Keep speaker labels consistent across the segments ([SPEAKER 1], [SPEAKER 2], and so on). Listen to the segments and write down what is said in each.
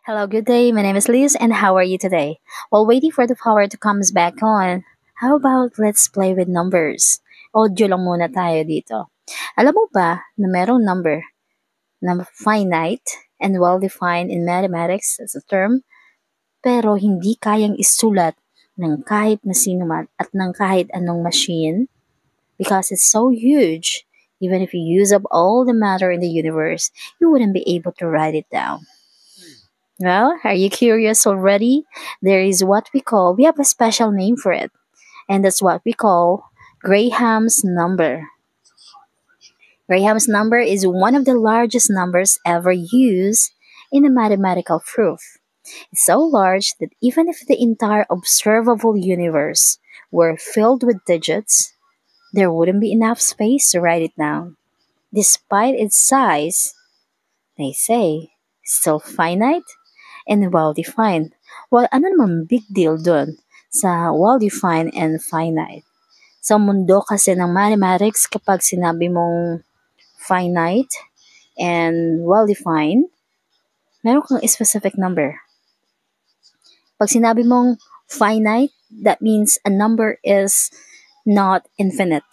[SPEAKER 1] Hello, good day. My name is Liz, and how are you today? While waiting for the power to comes back on, how about let's play with numbers? Audio lang muna tayo dito. Alam mo ba na merong number na finite and well-defined in mathematics as a term, pero hindi kayang isulat ng kahit na sino man at ng kahit anong machine? Because it's so huge, even if you use up all the matter in the universe, you wouldn't be able to write it down. Well, are you curious already? There is what we have a special name for it, and that's what we call Graham's number. Graham's number is one of the largest numbers ever used in a mathematical proof. It's so large that even if the entire observable universe were filled with digits, there wouldn't be enough space to write it down. Despite its size, they say, it's still finite and well-defined. Well, ano naman big deal dun sa well-defined and finite? Sa mundo kasi ng mathematics, kapag sinabi mong finite and well-defined, meron kang specific number. Pag sinabi mong finite, that means a number is not infinite.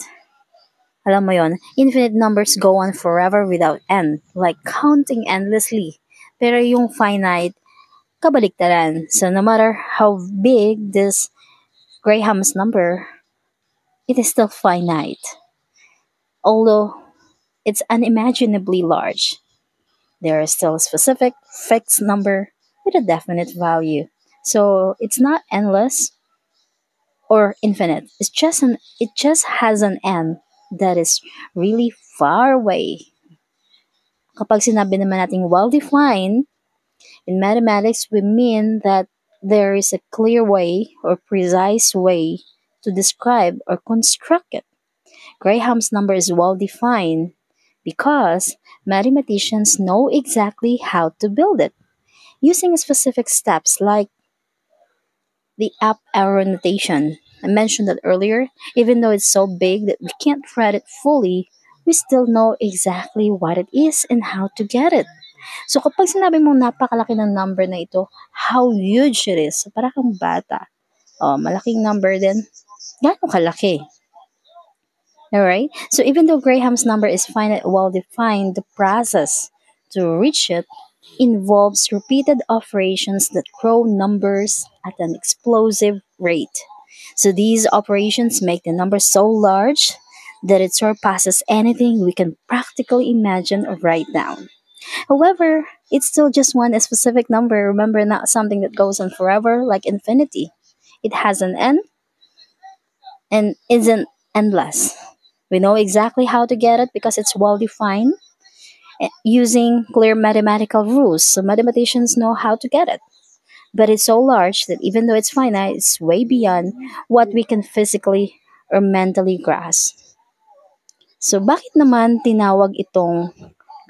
[SPEAKER 1] Alam mo yon, infinite numbers go on forever without end, like counting endlessly. Pero yung finite, kabaliktaran. So no matter how big this Graham's number, it is still finite. Although it's unimaginably large, there is still a specific fixed number with a definite value. So it's not endless or infinite. It just has an end that is really far away. Kapag sinabi naman nating well-defined, in mathematics, we mean that there is a clear way or precise way to describe or construct it. Graham's number is well defined because mathematicians know exactly how to build it using specific steps like the up arrow notation. I mentioned that earlier. Even though it's so big that we can't read it fully, we still know exactly what it is and how to get it. So kapag sinabi mong napakalaki ng number na ito, how huge it is. So, para kang bata. Oh, malaking number din. Gaano kalaki? Alright? So even though Graham's number is finite well defined, the process to reach it involves repeated operations that grow numbers at an explosive rate. So these operations make the number so large that it surpasses anything we can practically imagine or write down. However, it's still just one specific number. Remember, not something that goes on forever like infinity. It has an end and isn't endless. We know exactly how to get it because it's well defined using clear mathematical rules. So mathematicians know how to get it. But it's so large that even though it's finite, it's way beyond what we can physically or mentally grasp. So bakit naman tinawag itong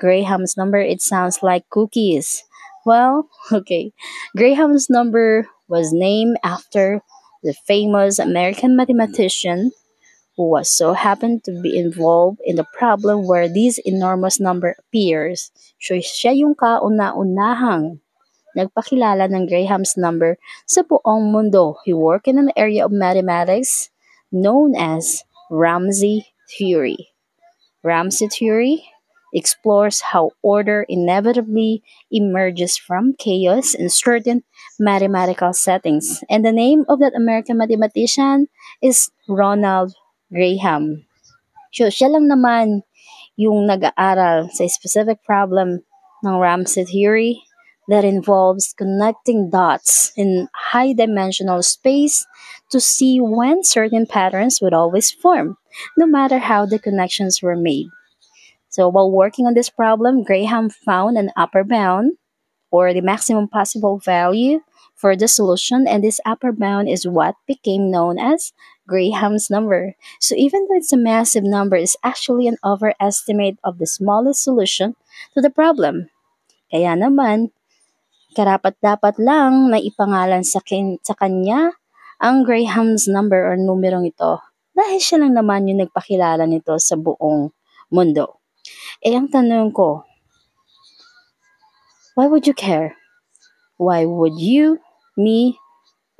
[SPEAKER 1] Graham's number? It sounds like cookies. Well, okay. Graham's number was named after the famous American mathematician who was so happened to be involved in the problem where this enormous number appears. So siya yung kauna-unahang nagpakilala ng Graham's number sa buong mundo. He worked in an area of mathematics known as Ramsey theory. Ramsey theory explores how order inevitably emerges from chaos in certain mathematical settings. And the name of that American mathematician is Ronald Graham. So, siya lang naman yung nag-aaral sa specific problem ng Ramsey theory that involves connecting dots in high-dimensional space to see when certain patterns would always form, no matter how the connections were made. So while working on this problem, Graham found an upper bound, or the maximum possible value for the solution, and this upper bound is what became known as Graham's number. So even though it's a massive number, it's actually an overestimate of the smallest solution to the problem. Kaya naman, karapat-dapat lang na ipangalan sa kanya ang Graham's number or numerong ito dahil siya lang naman yung nagpakilala nito sa buong mundo. Eh, ang tanong ko, why would you care? Why would you, me,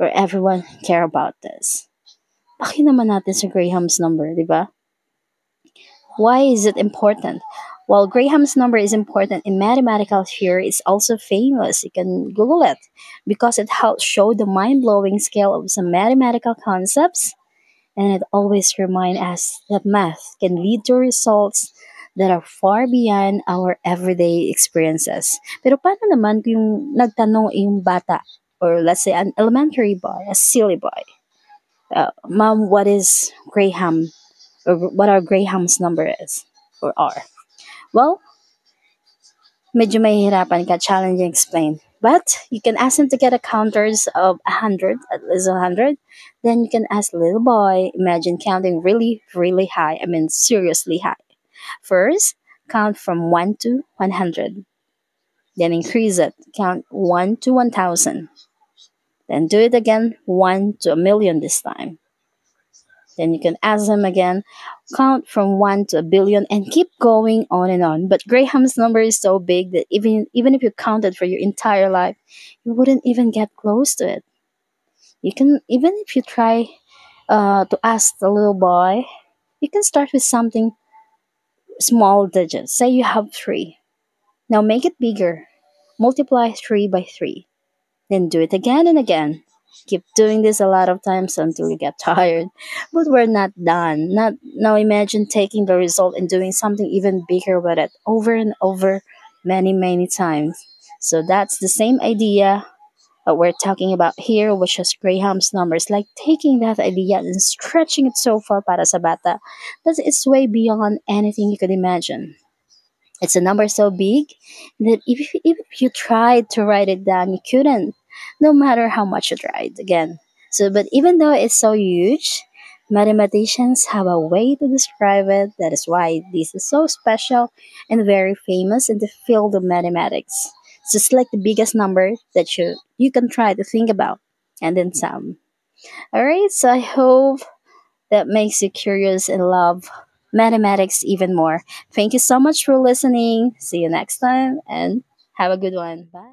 [SPEAKER 1] or everyone care about this? Bakit naman natin sa Graham's number, di ba? Why is it important? While Graham's number is important in mathematical theory, it's also famous. You can Google it because it helps show the mind blowing scale of some mathematical concepts, and it always reminds us that math can lead to results that are far beyond our everyday experiences. Pero paano naman kung yung nagtanong yung bata, or let's say an elementary boy, a silly boy, Mom, what is Graham, or what our Graham's number is, or are? Well, medyo mahihirapan ka, challenging explain. But you can ask him to get a counters of 100, at least 100. Then you can ask little boy, imagine counting really, really high. I mean, seriously high. First, count from 1 to 100. Then increase it. Count 1 to 1,000. Then do it again, 1 to a million this time. Then you can ask them again, count from 1 to a billion, and keep going on and on. But Graham's number is so big that even if you counted for your entire life, you wouldn't even get close to it. You can, even if you try to ask the little boy, you can start with something small digits. Say you have 3. Now make it bigger. Multiply 3 by 3. Then do it again and again. Keep doing this a lot of times until you get tired. But we're not done. Not now, imagine taking the result and doing something even bigger with it over and over many, many times. So that's the same idea that we're talking about here, which is Graham's numbers. Like taking that idea and stretching it so far para sa bata that it's way beyond anything you could imagine. It's a number so big that even if you tried to write it down, you couldn't, no matter how much you tried. Again, so but even though it's so huge, mathematicians have a way to describe it. That is why this is so special and very famous in the field of mathematics. It's just like the biggest number that you can try to think about, and then some. All right, so I hope that makes you curious and love mathematics even more. Thank you so much for listening. See you next time and have a good one. Bye.